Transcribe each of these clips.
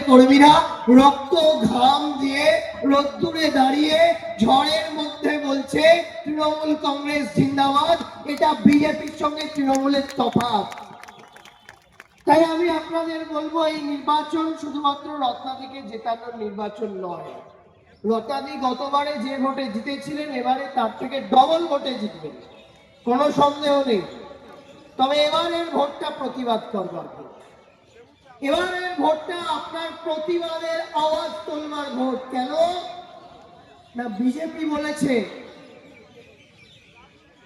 কর্মীরা রক্ত ঘাম দিয়ে রোদ্দুরে দাঁড়িয়ে ঝড়ের মধ্যে বলছে তৃণমূল কংগ্রেস জিন্দাবাদ। এটা বিজেপির সঙ্গে তৃণমূলের তফাৎ। তাই আমি আপনাদের বলবো, এই নির্বাচন শুধুমাত্র রত্নাদিকে জেতানোর নির্বাচন নয়। রত্নাদি গতবারে যে ভোটে জিতেছিলেন, এবারে তার থেকে ডবল ভোটে জিতবেন, কোনো সন্দেহ নেই। তবে এবারের ভোটটা প্রতিবাদ করবার ভোট। এবারের ভোটটা আপনার প্রতিবাদের আওয়াজ তোলবার ভোট। কেন না, বিজেপি বলেছে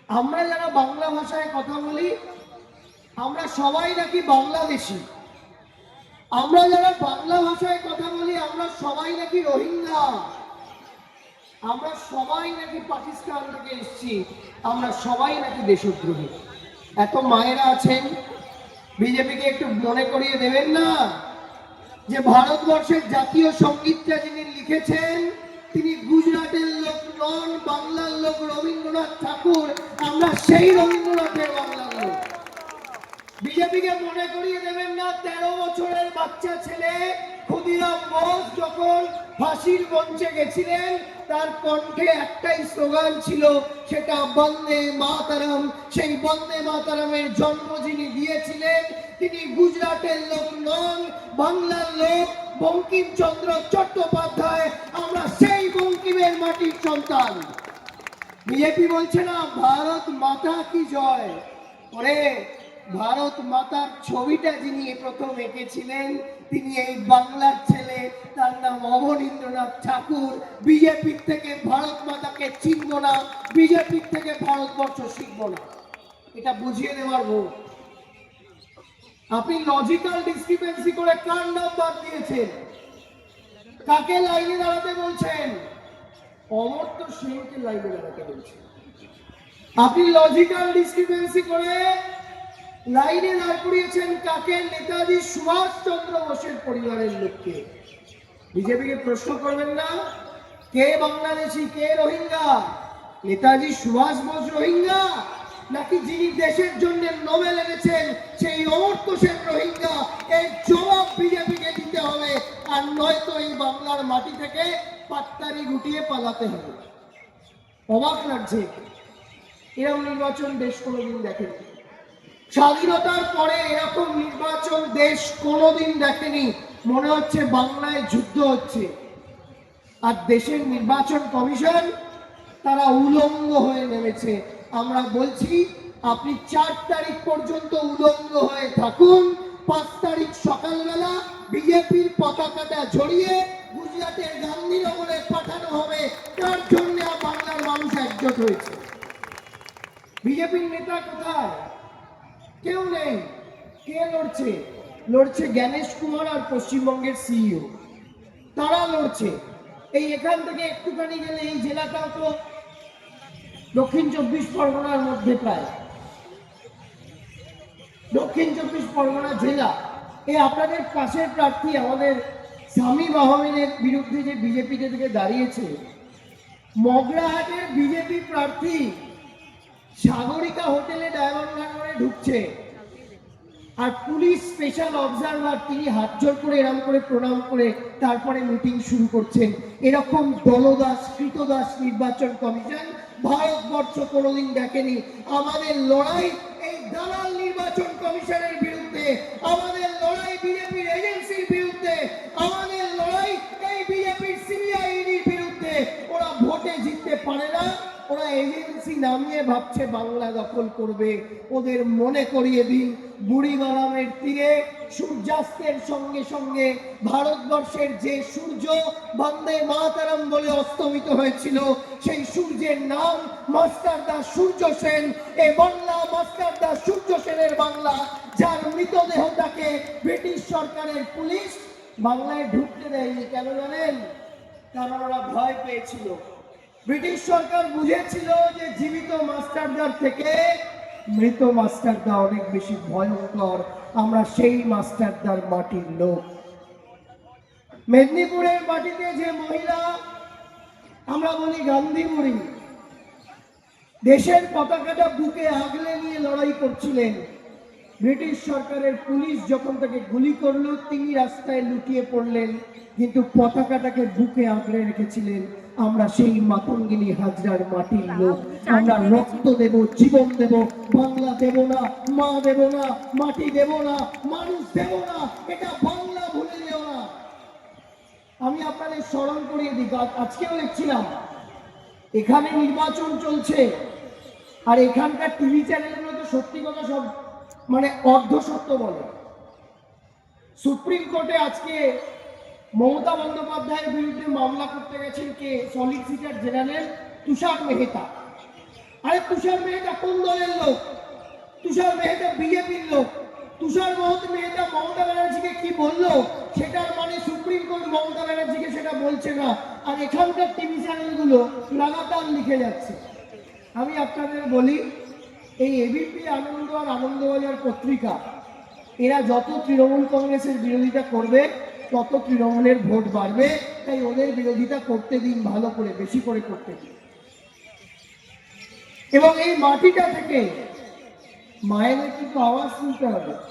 আমরা যারা বাংলা ভাষায় কথা বলি আমরা সবাই নাকি বাংলাদেশি, আমরা যারা বাংলা ভাষায় কথা বলি আমরা সবাই নাকি রোহিঙ্গা, আমরা সবাই নাকি পাকিস্তান থেকে এসেছি, আমরা সবাই নাকি দেশদ্রোহী। এত মায়েরা আছেন, বিজেপিকে একটু মনে করিয়ে দেবেন না যে ভারতবর্ষের জাতীয় সঙ্গীতটা যিনি লিখেছেন তিনি গুজরাটের লোক নন, বাংলার লোক রবীন্দ্রনাথ ঠাকুর। আমরা সেই রবীন্দ্রনাথের বাংলার লোক। বিজেপিকে মনে করিয়ে দেবেন না 13 বছরের বাচ্চা ছেলে ক্ষুদিরাম বোস যখন ফাঁসির মঞ্চে গেছিলেন তার কণ্ঠে একটাই স্লোগান ছিল, সেটা বন্দে মাতরম। সেই বন্দে মাতরমের জন্ম যিনি দিয়েছিলেন তিনি গুজরাটের লোক নন, বাংলার লোক বঙ্কিমচন্দ্র চট্টোপাধ্যায়। আমরা সেই বঙ্কিমের মাটির সন্তান। বিজেপি বলছে না ভারত মাতা কি জয়। ওরে, ভারত মাতার ছবিটা যিনি প্রথম এঁকেছিলেন তিনি এই বাংলার ছেলে, তার নাম অবনীন্দ্রনাথ ঠাকুর। বিজেপির থেকে ভারত মাতাকে চিনব না, বিজেপির থেকে ভারতবর্ষ শিখব না, এটা বুঝিয়ে দেওয়ার ভোট। আপনি লজিক্যাল ডিসক্রিপেন্সি করে কার নাম বাদ দিয়েছেন, কাকে লাইনে দাঁড়াতে বলছেন? অমর্ত্য সেনকে লাইনে দাঁড়াতে বলছেন। আপনি লজিক্যাল ডিসক্রিপেন্সি করে লাইনে দাঁড় করিয়েছেন কাকে? নেতাজি সুভাষচন্দ্র বোসের পরিবারের লোককে। বিজেপিকে প্রশ্ন করবেন না কে বাংলাদেশি কে রোহিঙ্গা? নেতাজি সুভাষ বোস রোহিঙ্গা নাকি যিনি দেশের জন্য নোবেল এনেছেন সেই অমর্ত্য সেন রোহিঙ্গা? এর জবাব বিজেপিকে দিতে হবে, আর নয়তো এই বাংলার মাটি থেকে পাত্তারি গুটিয়ে পালাতে হবে। অবাক লাগছে, এরকম নির্বাচন দেশ কোনোদিন দেখেনি। স্বাধীনতার পরে এরকম নির্বাচন দেশ কোনোদিন দেখেনি। মনে হচ্ছে বাংলায় যুদ্ধ হচ্ছে, আর দেশের নির্বাচন কমিশন তারা উলঙ্গ হয়ে নেমেছে। আমরা বলছি আপনি 4 তারিখ পর্যন্ত উলঙ্গ হয়ে থাকুন, 5 তারিখ সকালবেলা বিজেপির পতাকাটা জড়িয়ে গুজরাটের গান্ধীনগরে পাঠানো হবে। তার জন্য বাংলার মানুষ একজোট হয়েছে। বিজেপির নেতা কোথায়? কেউ নেই। কে লড়ছে? লড়ছে জ্ঞানেশ কুমার আর পশ্চিমবঙ্গের সিইও, তারা লড়ছে। এই এখান থেকে একটুখানি গেলে এই জেলাটাও তো দক্ষিণ 24 পরগনার মধ্যে, প্রায় দক্ষিণ 24 পরগনা জেলা। এই আপনাদের পাশের প্রার্থী আমাদের শামীম আহমেদের বিরুদ্ধে যে বিজেপি থেকে দাঁড়িয়েছে, মগরাহাটের বিজেপি প্রার্থী সাগরিকা হোটেলে ডায়মন্ড হারবারে ঢুকছে, আর পুলিশ স্পেশাল অবজারভার তিনি হাত জোর করে এরকম করে প্রণাম করে তারপরে মিটিং শুরু করছেন। এরকম দলদাস কৃতদাস নির্বাচন কমিশন ভারতবর্ষ কোনোদিন দেখেনি। আমাদের লড়াই এই দালাল নির্বাচন কমিশনের বিরুদ্ধে, আমাদের লড়াই বিজেপির এজেন্সির বিরুদ্ধে, আমাদের লড়াই এই বিজেপির সিবিআইডির বিরুদ্ধে। ওরা ভোটে জিততে পারে না, ওরা এজেন্সি নামিয়ে ভাবছে বাংলা দখল করবে। ওদের মনে করিয়ে দিন বুড়িমারামের তীরে সূর্যাস্তের সঙ্গে সঙ্গে ভারতবর্ষের যে সূর্য বন্দে মাতরম বলে অস্তমিত হয়েছিল সেই সূর্যের নাম মাস্টারদা সূর্য সেন। এ বাংলা মাস্টারদা সূর্য সেনের বাংলা, যার মৃতদেহটাকে ব্রিটিশ সরকারের পুলিশ বাংলায় ঢুকতে দেয়নি। কেন জানেন? কারণ ওরা ভয় পেয়েছিল। ব্রিটিশ সরকার বুঝেছিল যে জীবিত মাস্টারদার থেকে মৃত মাস্টারদা অনেক বেশি ভয়ঙ্কর। আমরা সেই মাস্টারদার মাটির লোক। মেদিনীপুরের মাটিতে যে মহিলা আমরা বলি গান্ধী বুড়ি, দেশের পতাকাটা বুকে আগলে নিয়ে লড়াই করছিলেন, ব্রিটিশ সরকারের পুলিশ যখন তাকে গুলি করলো তিনি রাস্তায় লুটিয়ে পড়লেন, কিন্তু পতাকাটাকে বুকে আঁকড়ে রেখেছিলেন, আমরা সেই মাতঙ্গিনী হাজরার মাটির লোক, আমরা রক্ত দেব, জীবন দেব, বাংলা দেব না, মা দেব না, মাটি দেব না, মানুষ দেব না, এটা বাংলা ভুলে যেও না। আমি আপনাদের স্মরণ করিয়ে দিই, আজকেও দেখছিলাম এখানে নির্বাচন চলছে, আর এখানকার টিভি চ্যানেলগুলো তো সত্যি কথা সব মানে অর্ধসত্য বলে। সুপ্রিম কোর্টে আজকে মমতা বন্দ্যোপাধ্যায়ের বিরুদ্ধে মামলা করতে গেছেন কে? সলিসিটর জেনারেল তুষার মেহতা। আরে তুষার মেহতা কোন দলের লোক? তুষার মেহতা বিজেপির লোক। তুষার মেহতা মমতা ব্যানার্জিকে কি বললো সেটার মানে সুপ্রিম কোর্ট মমতা ব্যানার্জিকে সেটা বলছে না, আর এখানকার টিভি চ্যানেলগুলো লাগাতার লিখে যাচ্ছে। আমি আপনাদের বলি, এই এবিপি আনন্দ আর আনন্দবাজার পত্রিকা এরা যত তৃণমূল কংগ্রেসের বিরোধিতা করবে তত তৃণমূলের ভোট বাড়বে, তাই ওদের বিরোধিতা করতে দিন, ভালো করে, বেশি করে করতে দিন। এবং এই মাটিটা থেকে মায়েদের কিন্তু আওয়াজ শুনতে হবে।